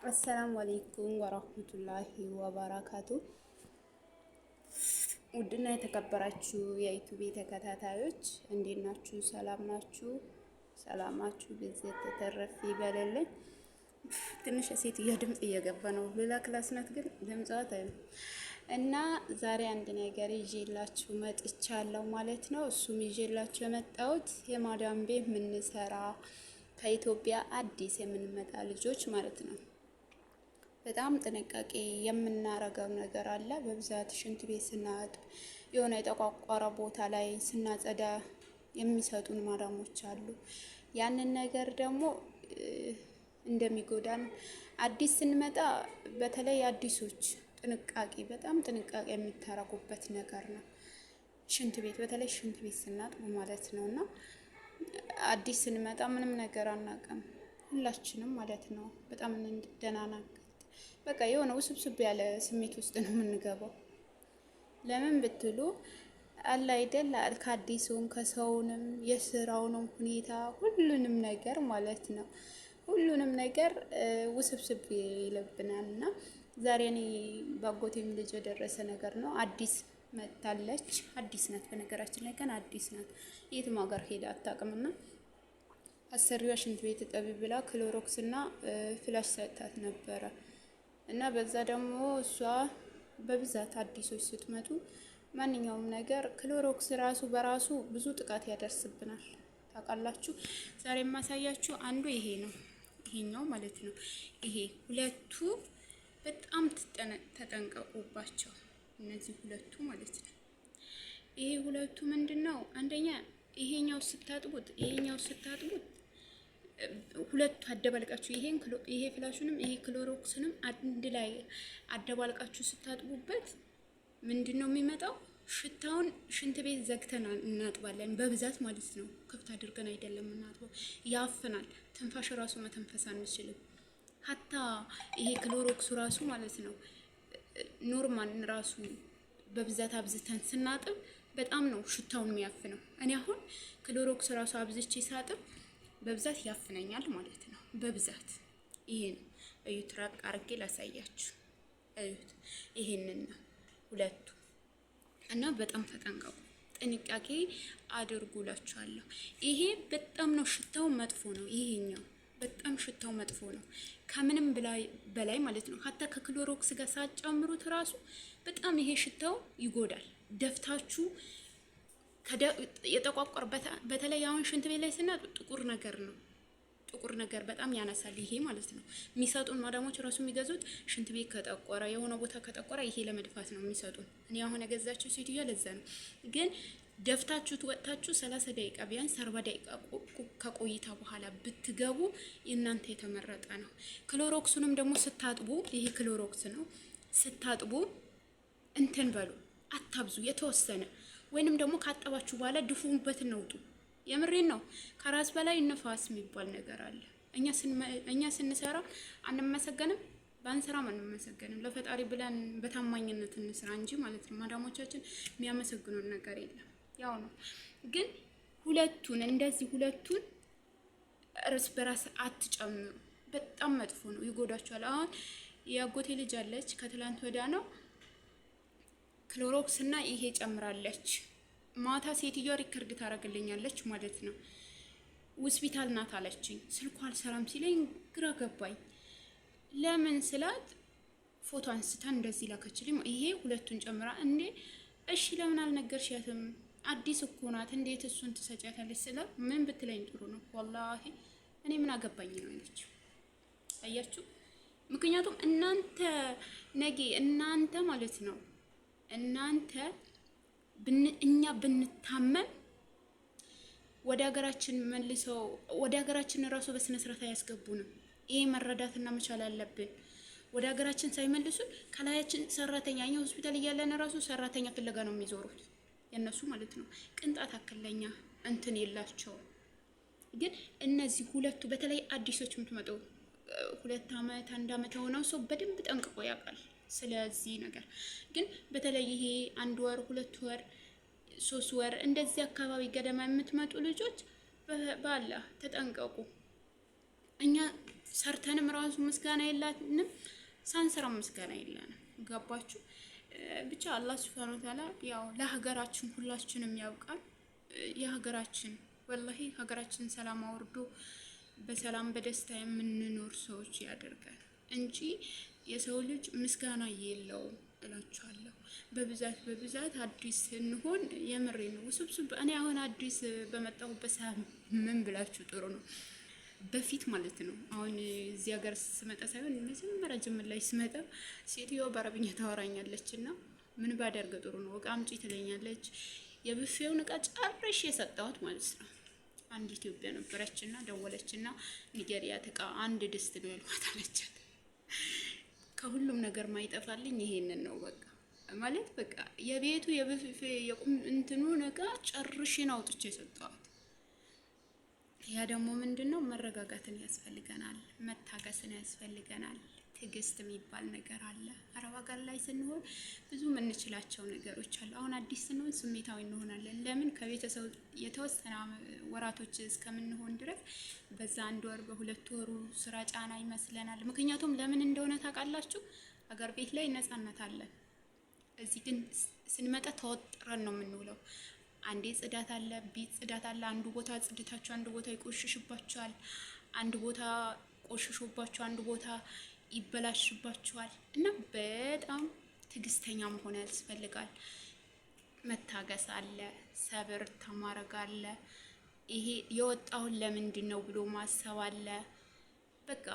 አሰላሙ አለይኩም ወራህመቱላሂ ወበረካቱ። ውድና የተከበራችሁ የዩቲዩብ ተከታታዮች እንዴት ናችሁ? ሰላም ናችሁ? ሰላማችሁ ብዝት ተተረፍ ይበልልኝ። ትንሽ ሴትዮ ድምጽ እየገባ ነው። ሌላ ክላስ ናት ግን ድምጿ እና ዛሬ አንድ ነገር ይዤላችሁ መጥቻለሁ ማለት ነው። እሱም ይዤላችሁ የመጣሁት የማዳም ቤት የምንሰራ ከኢትዮጵያ አዲስ የምንመጣ ልጆች ማለት ነው በጣም ጥንቃቄ የምናረገው ነገር አለ። በብዛት ሽንት ቤት ስናጥብ የሆነ የተቋቋረ ቦታ ላይ ስናጸዳ የሚሰጡን ማዳሞች አሉ። ያንን ነገር ደግሞ እንደሚጎዳን አዲስ ስንመጣ በተለይ አዲሶች በጣም ጥንቃቄ የሚታረጉበት ነገር ነው። ሽንት ቤት በተለይ ሽንት ቤት ስናጥብ ማለት ነው። እና አዲስ ስንመጣ ምንም ነገር አናውቅም ሁላችንም ማለት ነው። በጣም እንደናናቅ በቃ የሆነ ውስብስብ ያለ ስሜት ውስጥ ነው የምንገባው። ለምን ብትሉ አለ አይደል ከአዲሱም ከሰውንም የስራውንም ሁኔታ ሁሉንም ነገር ማለት ነው ሁሉንም ነገር ውስብስብ ይለብናል። እና ዛሬ እኔ ባጎቴም ልጅ የደረሰ ነገር ነው። አዲስ መጣለች። አዲስ ናት፣ በነገራችን ላይ ግን አዲስ ናት። የትም ሀገር ሄዳ አታውቅምና አሰሪዋ ሽንት ቤት ጠቢ ብላ ክሎሮክስ እና ፍላሽ ሰጣት ነበረ። እና በዛ ደግሞ እሷ በብዛት አዲሶች ስትመጡ ማንኛውም ነገር ክሎሮክስ ራሱ በራሱ ብዙ ጥቃት ያደርስብናል። ታውቃላችሁ። ዛሬ የማሳያችሁ አንዱ ይሄ ነው፣ ይሄኛው ማለት ነው። ይሄ ሁለቱ በጣም ተጠንቀቁባቸው፣ እነዚህ ሁለቱ ማለት ነው። ይሄ ሁለቱ ምንድነው? አንደኛ ይሄኛው ስታጥቡት ሁለቱ አደባልቃችሁ ይሄ ፍላሹንም ይሄ ክሎሮክስንም አንድ ላይ አደባልቃችሁ ስታጥቡበት ምንድነው የሚመጣው? ሽታውን ሽንት ቤት ዘግተን እናጥባለን በብዛት ማለት ነው። ክፍት አድርገን አይደለም እናጥበው፣ ያፍናል። ትንፋሽ ራሱ መተንፈስ አንችልም። ሀታ ይሄ ክሎሮክሱ ራሱ ማለት ነው ኖርማል ራሱ በብዛት አብዝተን ስናጥብ በጣም ነው ሽታውን የሚያፍነው። እኔ አሁን ክሎሮክስ ራሱ አብዝቼ ሳጥብ በብዛት ያፍነኛል ማለት ነው። በብዛት ይሄ ነው። እዩት፣ ራቅ አርጌ ላሳያችሁ። እዩት፣ ይሄንን ነው ሁለቱ። እና በጣም ተጠንቀቁ፣ ጥንቃቄ አድርጉላችኋለሁ። ይሄ በጣም ነው ሽታው መጥፎ ነው። ይሄኛው በጣም ሽታው መጥፎ ነው ከምንም በላይ ማለት ነው። ሀታ ከክሎሮክስ ጋር ሳጨምሩት ራሱ በጣም ይሄ ሽታው ይጎዳል። ደፍታችሁ የተቋቋረ በተለይ አሁን ሽንት ቤት ላይ ስና ጥቁር ነገር በጣም ያነሳል። ይሄ ማለት ነው የሚሰጡን ማዳሞች ራሱ የሚገዙት ሽንት ቤት ከጠቆረ የሆነ ቦታ ከጠቆረ ይሄ ለመድፋት ነው የሚሰጡን። እኔ አሁን የገዛችሁ ሴትዮ ለዛ ነው። ግን ደፍታችሁ ወጣችሁ 30 ደቂቃ ቢያንስ 40 ደቂቃ ከቆይታ በኋላ ብትገቡ እናንተ የተመረጠ ነው። ክሎሮክሱንም ደግሞ ስታጥቡ ይሄ ክሎሮክስ ነው ስታጥቡ እንትን በሉ፣ አታብዙ። የተወሰነ ወይንም ደግሞ ካጠባችሁ በኋላ ድፉበት ነውጡ። የምሬን ነው። ከራስ በላይ ንፋስ የሚባል ነገር አለ። እኛ ስንሰራ አንመሰገንም፣ ባንሰራም አንመሰገንም። ለፈጣሪ ብለን በታማኝነት እንስራ እንጂ ማለት ነው። ማዳሞቻችን የሚያመሰግኑን ነገር የለም። ያው ነው። ግን ሁለቱን እርስ በራስ አትጨምሩ። በጣም መጥፎ ነው፣ ይጎዳችኋል። አሁን የአጎቴ ልጅ አለች፣ ከትላንት ወዲያ ነው ክሎሮክስ እና ይሄ ጨምራለች። ማታ ሴትዮዋ ሪከርድ ታደርግልኛለች ማለት ነው። ሆስፒታል ናት አለችኝ። ስልኳ አልሰራም ሲለኝ ግራ ገባኝ። ለምን ስላት ፎቶ አንስታ እንደዚህ ላከችልኝ። ይሄ ሁለቱን ጨምራ እንዴ! እሺ ለምን አልነገርሻትም? አዲስ እኮ ናት፣ እንዴት እሱን ትሰጫታለች? ስለ ምን ብትለኝ ጥሩ ነው ወላሂ እኔ ምን አገባኝ ነው ያለችው። አያችሁ? ምክንያቱም እናንተ ማለት ነው እኛ ብንታመም ወደ ሀገራችን ራሱ በስነ ስርዓት አያስገቡንም። ይሄ መረዳትና መቻል አለብን። ወደ ሀገራችን ሳይመልሱን ከላያችን ሰራተኛ፣ እኛ ሆስፒታል እያለን ራሱ ሰራተኛ ፍለጋ ነው የሚዞሩት የነሱ ማለት ነው። ቅንጣት አከለኛ እንትን የላቸውም። ግን እነዚህ ሁለቱ በተለይ አዲሶች የምትመጡ 2 አመት 1 አመት የሆነው ሰው በደንብ ጠንቅቆ ያውቃል ስለዚህ ነገር። ግን በተለይ ይሄ 1 ወር 2 ወር 3 ወር እንደዚህ አካባቢ ገደማ የምትመጡ ልጆች በአላህ ተጠንቀቁ። እኛ ሰርተንም ራሱ ምስጋና የለንም፣ ሳንሰራ ምስጋና የለንም። ገባችሁ? ብቻ አላህ ሱብሃነሁ ወተዓላ ያው ለሀገራችን ሁላችንም ያውቃል። የሀገራችን ወላሂ ሀገራችን ሰላም አውርዶ በሰላም በደስታ የምንኖር ሰዎች ያደርጋል እንጂ የሰው ልጅ ምስጋና የለውም እላችኋለሁ። በብዛት አዲስ ስንሆን የምሬ ነው ውስብስብ። እኔ አሁን አዲስ በመጣሁበት ሰዓት ምን ብላችሁ ጥሩ ነው በፊት ማለት ነው። አሁን እዚህ ሀገር ስመጣ ሳይሆን መጀመሪያ ጅምር ላይ ስመጣ ሴትዮዋ በአረብኛ ታወራኛለች እና ምን ባደርግ ጥሩ ነው እቃ አምጪ ትለኛለች። የብፌውን እቃ ጨርሼ የሰጠኋት ማለት ነው። አንድ ኢትዮጵያ ነበረች እና ደወለች እና ንገሪያት እቃ አንድ ድስት ነው ያልኳት አለቻት። ከሁሉም ነገር ማይጠፋልኝ ይሄንን ነው በቃ ማለት በቃ የቤቱ የብፌ የቁም እንትኑን እቃ ጨርሼን አውጥቼ የሰጠኋት። ያ ደግሞ ምንድነው መረጋጋትን ያስፈልገናል፣ መታገስን ያስፈልገናል። ትዕግስት የሚባል ነገር አለ። አረብ ሀገር ላይ ስንሆን ብዙ የምንችላቸው ነገሮች አሉ። አሁን አዲስ ስንሆን ስሜታዊ እንሆናለን። ለምን ከቤተሰብ የተወሰነ ወራቶች እስከምንሆን ድረስ በዛ አንድ ወር በሁለት ወሩ ስራ ጫና ይመስለናል። ምክንያቱም ለምን እንደሆነ ታውቃላችሁ? ሀገር ቤት ላይ ነፃነት አለ። እዚህ ግን ስንመጣ ተወጥረን ነው የምንውለው። አንዴ ጽዳት አለ፣ ቤት ጽዳት አለ። አንዱ ቦታ ጽድታችሁ አንዱ ቦታ ይቆሽሽባችኋል፣ አንድ ቦታ ቆሽሾባችሁ አንዱ ቦታ ይበላሽባችኋል። እና በጣም ትዕግስተኛ መሆን ያስፈልጋል። መታገስ አለ፣ ሰብር ተማረግ አለ። ይሄ የወጣውን ለምንድን ነው ብሎ ማሰብ አለ። በቃ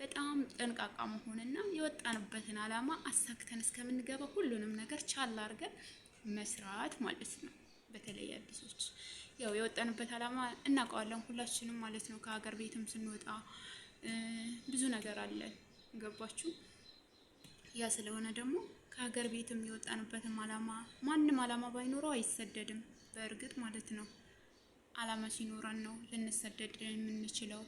በጣም ጠንቃቃ መሆንና የወጣንበትን አላማ አሳክተን እስከምንገባ ሁሉንም ነገር ቻል አድርገን መስራት ማለት ነው። በተለይ አዲሶች ያው የወጣንበት አላማ እናውቀዋለን ሁላችንም ማለት ነው። ከሀገር ቤትም ስንወጣ ብዙ ነገር አለ። ገባችሁ? ያ ስለሆነ ደግሞ ከሀገር ቤትም የወጣንበትም አላማ ማንም አላማ ባይኖረው አይሰደድም። በእርግጥ ማለት ነው አላማ ሲኖረን ነው ልንሰደድ የምንችለው።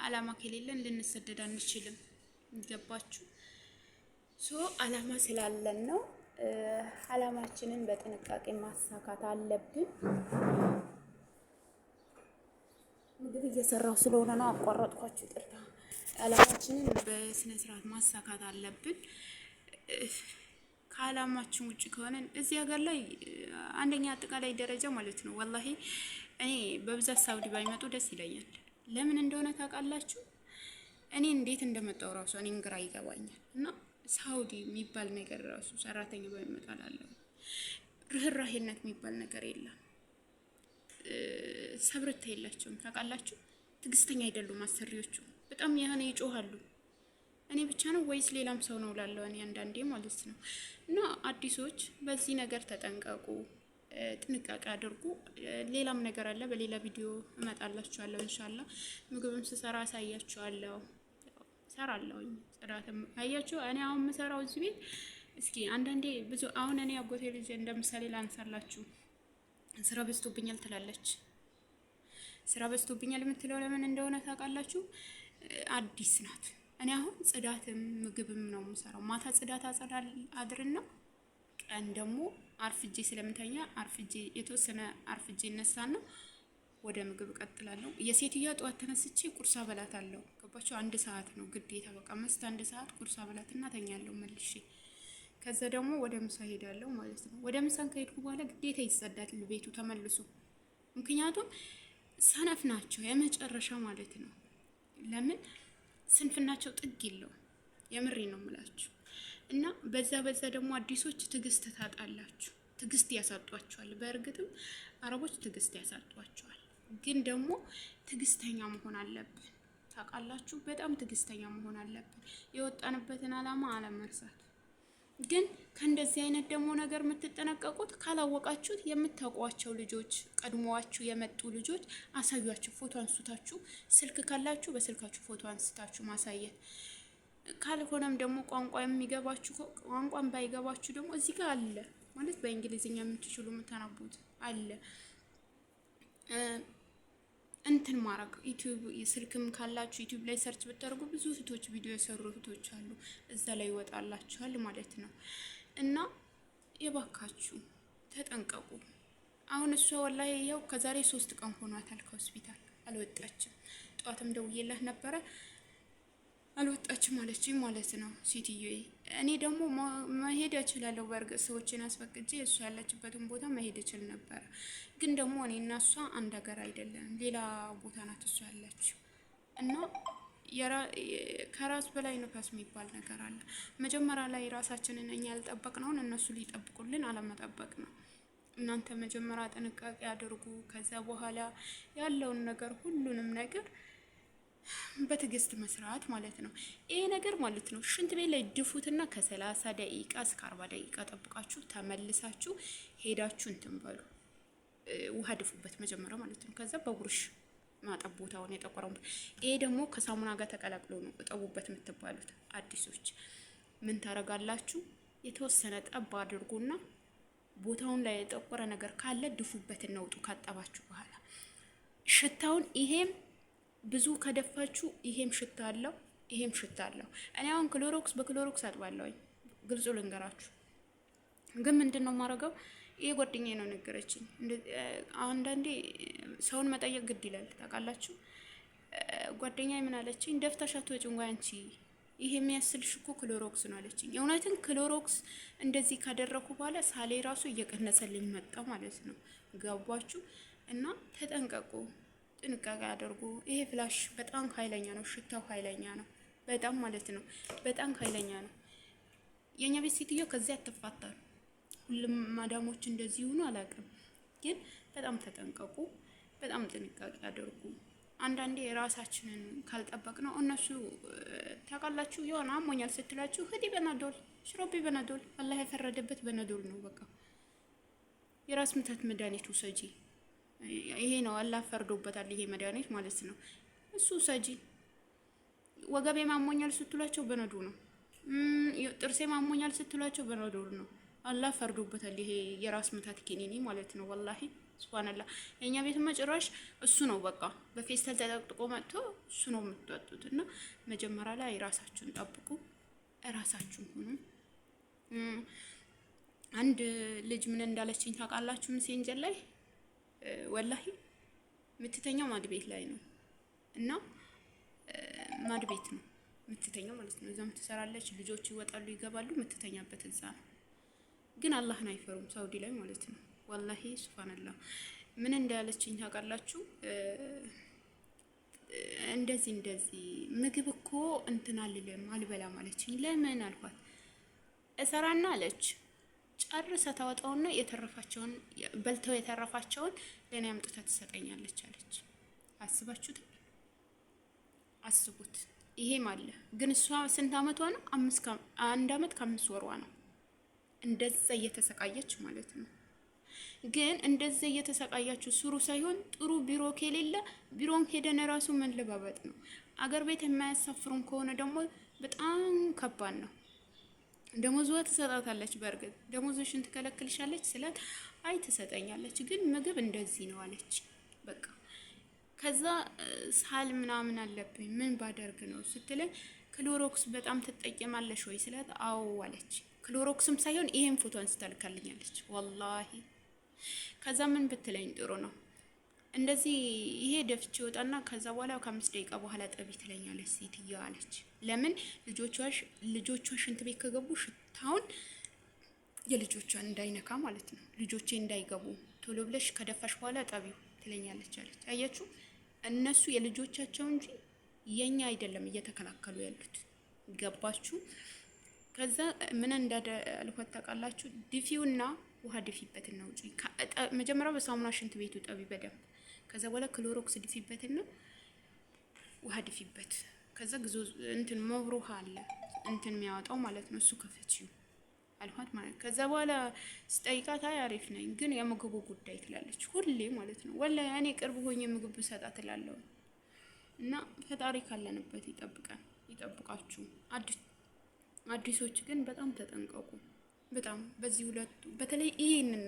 አላማ ከሌለን ልንሰደድ አንችልም። ገባችሁ? አላማ ስላለን ነው። አላማችንን በጥንቃቄ ማሳካት አለብን። ምግብ እየሰራሁ ስለሆነ ነው አቋረጥኳችሁ፣ ይቅርታ። አላማችንን በስነ ስርዓት ማሳካት አለብን። ከአላማችን ውጭ ከሆነ እዚህ ሀገር ላይ አንደኛ አጠቃላይ ደረጃ ማለት ነው ወላሂ እኔ በብዛት ሳውዲ ባይመጡ ደስ ይለኛል። ለምን እንደሆነ ታውቃላችሁ? እኔ እንዴት እንደመጣው ራሱ እኔን ግራ ይገባኛል። እና ሳውዲ የሚባል ነገር ራሱ ሰራተኛ ባይመጣላለሁ ርህራሄነት የሚባል ነገር የለም። ሰብርታ የላቸውም ታውቃላችሁ። ትዕግስተኛ አይደሉም አሰሪዎቹ። በጣም ያህነ ይጮሃሉ። እኔ ብቻ ነው ወይስ ሌላም ሰው ነው ላለው እኔ አንዳንዴ ማለት ነው። እና አዲሶች በዚህ ነገር ተጠንቀቁ፣ ጥንቃቄ አድርጉ። ሌላም ነገር አለ፣ በሌላ ቪዲዮ እመጣላችኋለሁ ኢንሻአላህ። ምግብም ስሰራ አሳያችኋለሁ። ሰራለሁ ጽዳትም አያችሁ። እኔ አሁን የምሰራው እዚህ ቤት እስኪ አንዳንዴ ብዙ አሁን እኔ አጎቴ ልጅ እንደምሳሌ ላንሳላችሁ። ስራ በዝቶብኛል ትላለች። ስራ በዝቶብኛል የምትለው ለምን እንደሆነ ታውቃላችሁ? አዲስ ናት። እኔ አሁን ጽዳትም ምግብም ነው የምሰራው። ማታ ጽዳት አድርና ቀን ደግሞ አርፍጄ ስለምተኛ አርፍጄ የተወሰነ አርፍጄ እነሳና ወደ ምግብ እቀጥላለሁ። የሴትዮዋ ጠዋት ተነስቼ ቁርስ አበላታለሁ። ገባችሁ? 1 ሰዓት ነው ግዴታ። በቃ መስት 1 ሰዓት ቁርስ አበላትና ተኛለሁ መልሼ። ከዛ ደግሞ ወደ ምሳ ሄዳለሁ ማለት ነው። ወደ ምሳን ከሄድኩ በኋላ ግዴታ ይጸዳል ቤቱ ተመልሶ። ምክንያቱም ሰነፍ ናቸው የመጨረሻ ማለት ነው። ለምን ስንፍናቸው ጥግ የለው። የምሬ ነው የምላችሁ። እና በዛ ደግሞ አዲሶች ትዕግስት ታጣላችሁ። ትዕግስት ያሳጧቸዋል። በእርግጥም አረቦች ትዕግስት ያሳጧቸዋል። ግን ደግሞ ትዕግስተኛ መሆን አለብን። ታውቃላችሁ? በጣም ትዕግስተኛ መሆን አለብን። የወጣንበትን አላማ አለመርሳት። ግን ከእንደዚህ አይነት ደግሞ ነገር የምትጠነቀቁት ካላወቃችሁት የምታውቋቸው ልጆች ቀድሞዋችሁ የመጡ ልጆች አሳዩአችሁ። ፎቶ አንስታችሁ ስልክ ካላችሁ በስልካችሁ ፎቶ አንስታችሁ ማሳየት። ካልሆነም ደግሞ ቋንቋ የሚገባችሁ ቋንቋን ባይገባችሁ ደግሞ እዚህ ጋር አለ ማለት በእንግሊዝኛ የምትችሉ የምታነቡት አለ እንትን ማረግ። ዩቲዩብ ስልክም ካላችሁ ዩቲዩብ ላይ ሰርች ብታደርጉ ብዙ እህቶች ቪዲዮ የሰሩ እህቶች አሉ፣ እዛ ላይ ይወጣላችኋል ማለት ነው። እና የባካችሁ ተጠንቀቁ። አሁን እሷ ወላሂ ይኸው ከዛሬ 3 ቀን ሆኗታል ከሆስፒታል አልወጣችም። ጧትም ደውዬላት ነበረ አልወጣችም አለችኝ ማለት ነው ሴትዮዬ። እኔ ደግሞ መሄድ እችላለሁ በእርግጥ ሰዎችን አስፈቅጄ እሷ ያለችበትን ቦታ መሄድ እችል ነበረ። ግን ደግሞ እኔ እና እሷ አንድ ሀገር አይደለም፣ ሌላ ቦታ ናት እሷ ያለችው እና ከራስ በላይ ነፋስ የሚባል ነገር አለ። መጀመሪያ ላይ ራሳችንን እኛ ያልጠበቅነውን እነሱ ሊጠብቁልን አለመጠበቅ ነው። እናንተ መጀመሪያ ጥንቃቄ አድርጉ። ከዛ በኋላ ያለውን ነገር ሁሉንም ነገር በትዕግስት መስራት ማለት ነው። ይሄ ነገር ማለት ነው ሽንት ቤት ላይ ድፉትና ከ30 ደቂቃ እስከ 40 ደቂቃ ጠብቃችሁ ተመልሳችሁ ሄዳችሁ እንትን በሉ። ውሃ ድፉበት መጀመሪያ ማለት ነው። ከዛ በቡርሽ ማጠብ ቦታውን የጠቆረው። ይሄ ደግሞ ከሳሙና ጋር ተቀላቅሎ ነው እጠቡበት የምትባሉት አዲሶች። ምን ታረጋላችሁ? የተወሰነ ጠብ አድርጉና ቦታውን ላይ የጠቆረ ነገር ካለ ድፉበትና ውጡ ካጠባችሁ በኋላ። ሽታውን ይሄም ብዙ ከደፋችሁ ይሄም ሽታ አለው፣ ይሄም ሽታ አለው። እኔ አሁን ክሎሮክስ በክሎሮክስ አጥባለሁ፣ ግልጹ ልንገራችሁ። ግን ምንድነው የማደርገው? ይሄ ጓደኛዬ ነው ነገረችኝ። አንዳንዴ ሰውን መጠየቅ ግድ ይላል ታውቃላችሁ። ጓደኛዬ ምን አለችኝ? ደፍተሽ አትወጪም ወይ አንቺ? ይሄ የሚያስልሽ እኮ ክሎሮክስ ነው አለችኝ። እውነትን ክሎሮክስ እንደዚህ ካደረኩ በኋላ ሳሌ ራሱ እየቀነሰልኝ መጣ ማለት ነው። ገባችሁ? እና ተጠንቀቁ፣ ጥንቃቄ አድርጉ። ይሄ ፍላሽ በጣም ኃይለኛ ነው፣ ሽታው ኃይለኛ ነው በጣም ማለት ነው። በጣም ኃይለኛ ነው። የኛ ቤት ሴትዮ ከዚህ አትፋታም። ሁሉም ማዳሞች እንደዚህ ሆኑ አላውቅም፣ ግን በጣም ተጠንቀቁ፣ በጣም ጥንቃቄ አድርጉ። አንዳንዴ ራሳችንን ካልጠበቅ ነው እነሱ ታውቃላችሁ፣ የሆነ አሞኛል ስትላችሁ ሂዲ በናዶል ሽሮቢ፣ በናዶል አላህ የፈረደበት በናዶል ነው በቃ። የራስ ምታት መድኃኒት ውሰጂ፣ ይሄ ነው አላህ ፈርዶበታል ይሄ መድኃኒት ማለት ነው። እሱ ውሰጂ። ወገቤ ማሞኛል ስትሏቸው በናዶል ነው። ጥርሴ ማሞኛል ስትሏቸው በናዶል ነው። አላህ ፈርዶበታል ይሄ የራስ ምታት ኪኒኒ ማለት ነው። ወላሂ ሱብሃንአላህ። የኛ ቤት መጨረሻ እሱ ነው በቃ በፌስታል ተጠቅጥቆ መጥቶ እሱ ነው የምትጠጡት። እና መጀመሪያ ላይ ራሳችሁን ጠብቁ፣ ራሳችሁን ሁኑ። አንድ ልጅ ምን እንዳለችኝ ታውቃላችሁ? ሜሴንጀር ላይ ወላሂ የምትተኛው ማድ ቤት ላይ ነው እና ማድ ቤት ነው የምትተኛው ማለት ነው። እዛም ትሰራለች፣ ልጆች ይወጣሉ ይገባሉ፣ የምትተኛበት እዛ ነው። ግን አላህን አይፈሩም ሳውዲ ላይ ማለት ነው። ወላሂ ሱብሃንአላህ። ምን እንዳለችኝ ታውቃላችሁ? እንደዚህ ምግብ እኮ እንትን አልበላም አለችኝ። ለምን አልኳት። እሰራና አለች ጨርሰ ታወጣውና የተረፋቸውን በልተው የተረፋቸውን ለኔ አምጥታ ትሰጠኛለች አለች። አስባችሁት? አስቡት። ይሄም አለ። ግን እሷ ስንት አመቷ ነው? 1 አመት ከ5 ወሯ ነው። እንደዛ እየተሰቃየች ማለት ነው። ግን እንደዛ እየተሰቃያችሁ ስሩ ሳይሆን ጥሩ ቢሮ ከሌለ ቢሮን ሄደን ራሱ መለባበጥ ነው። አገር ቤት የማያሳፍሩን ከሆነ ደግሞ በጣም ከባድ ነው። ደሞዝዋ ትሰጣታለች። በእርግጥ ደሞዝሽን ትከለክልሻለች ስላት አይ ትሰጠኛለች፣ ግን ምግብ እንደዚህ ነው አለች። በቃ ከዛ ሳል ምናምን አለብኝ ምን ባደርግ ነው ስትለኝ ክሎሮክስ በጣም ትጠቀማለሽ ወይ ስላት አዎ አለች። ክሎሮክስም ሳይሆን ይሄን ፎቶ አንስታልካልኛለች ወላሂ። ከዛ ምን ብትለኝ ጥሩ ነው እንደዚህ ይሄ ደፍቼ ወጣና ከዛ በኋላ ከ5 ደቂቃ በኋላ ጠቢ ትለኛለች ሴትዮዋ አለች። ለምን ልጆቿ ሽንት ቤት ከገቡ ሽታውን የልጆቿን እንዳይነካ ማለት ነው። ልጆቼ እንዳይገቡ ቶሎ ብለሽ ከደፋሽ በኋላ ጠቢው ትለኛለች አለች። አያችሁ፣ እነሱ የልጆቻቸው እንጂ የኛ አይደለም እየተከላከሉ ያሉት። ገባችሁ? ከዛ ምን እንዳልኳት ታውቃላችሁ? ድፊውና ውሃ ድፊበትና ውጪ። መጀመሪያ በሳሙና ሽንት ቤቱ ጠቢ በደንብ። ከዛ በኋላ ክሎሮክስ ድፊበትና ውሃ ድፊበት። ከዛ ግዞ እንትን መብሩሃ አለ እንትን የሚያወጣው ማለት ነው። እሱ ከፈችው አልኳት ማለት። ከዛ በኋላ ስጠይቃት አይ አሪፍ ነኝ፣ ግን የምግቡ ጉዳይ ትላለች ሁሌ ማለት ነው። ወላሂ እኔ ቅርብ ሆኜ ምግብ ሰጣት እላለሁ። እና ፈጣሪ ካለንበት ይጠብቀን፣ ይጠብቃችሁ። አዲሶች ግን በጣም ተጠንቀቁ። በጣም በዚህ ሁለቱ በተለይ ይሄንን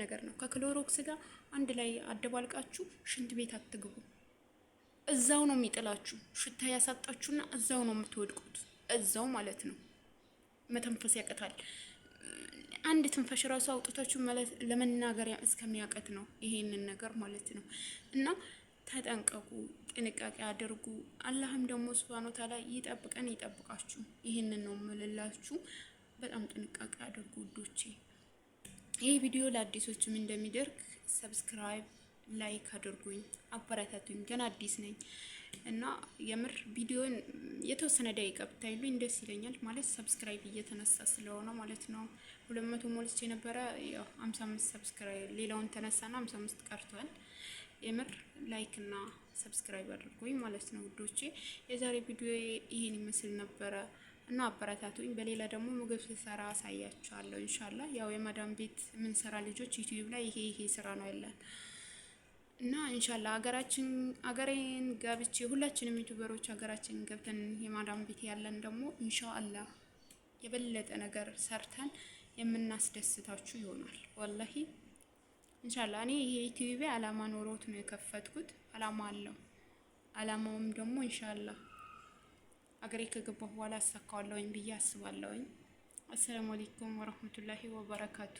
ነገር ነው ከክሎሮክስ ጋር አንድ ላይ አደባልቃችሁ ሽንት ቤት አትግቡ። እዛው ነው የሚጥላችሁ። ሽታ ያሳጣችሁና እዛው ነው የምትወድቁት። እዛው ማለት ነው። መተንፈስ ያቀታል። አንድ ትንፋሽ ራሱ አውጥታችሁ ማለት ለመናገር እስከሚያቀት ነው ይሄንን ነገር ማለት ነው። እና ተጠንቀቁ፣ ጥንቃቄ አድርጉ። አላህም ደግሞ ሱብሃነሁ ወተዓላ ይጠብቀን ይጠብቃችሁ። ይህንን ነው የምልላችሁ። በጣም ጥንቃቄ አድርጉ ውዶቼ። ይህ ቪዲዮ ለአዲሶችም እንደሚደርግ ሰብስክራይብ፣ ላይክ አድርጉኝ፣ አበረታቱኝ። ገና አዲስ ነኝ እና የምር ቪዲዮን የተወሰነ ደቂቃ ብታዩልኝ ደስ ይለኛል። ማለት ሰብስክራይብ እየተነሳ ስለሆነ ማለት ነው። 200 ሞልቼ ነበረ፣ ያው 55 ሰብስክራይብ ሌላውን ተነሳና 55 ቀርቷል። የምር ላይክ እና ሰብስክራይብ አድርጉኝ ማለት ነው ውዶቼ። የዛሬ ቪዲዮ ይሄን ይመስል ነበረ እና አበረታቱኝ። በሌላ ደግሞ ምግብ ስሰራ አሳያችኋለሁ ኢንሻአላህ። ያው የማዳም ቤት ምን ሰራ ልጆች ዩቲዩብ ላይ ይሄ ስራ ነው ያለን እና ኢንሻአላህ አገሬን ገብቼ ሁላችንም ዩቲዩበሮች ሀገራችን ገብተን የማዳም ቤት ያለን ደግሞ ኢንሻአላህ የበለጠ ነገር ሰርተን የምናስደስታችሁ ይሆናል። ወላሂ ኢንሻአላህ እኔ ይሄ ዩቲዩብ አላማ ኖሮት ነው የከፈትኩት። አላማ አለው። አላማውም ደግሞ ኢንሻአላህ አገሬ ከገባሁ በኋላ አሳካዋለሁኝ ብዬ አስባለሁኝ። አሰላሙ አለይኩም ወራህመቱላሂ ወበረካቱ።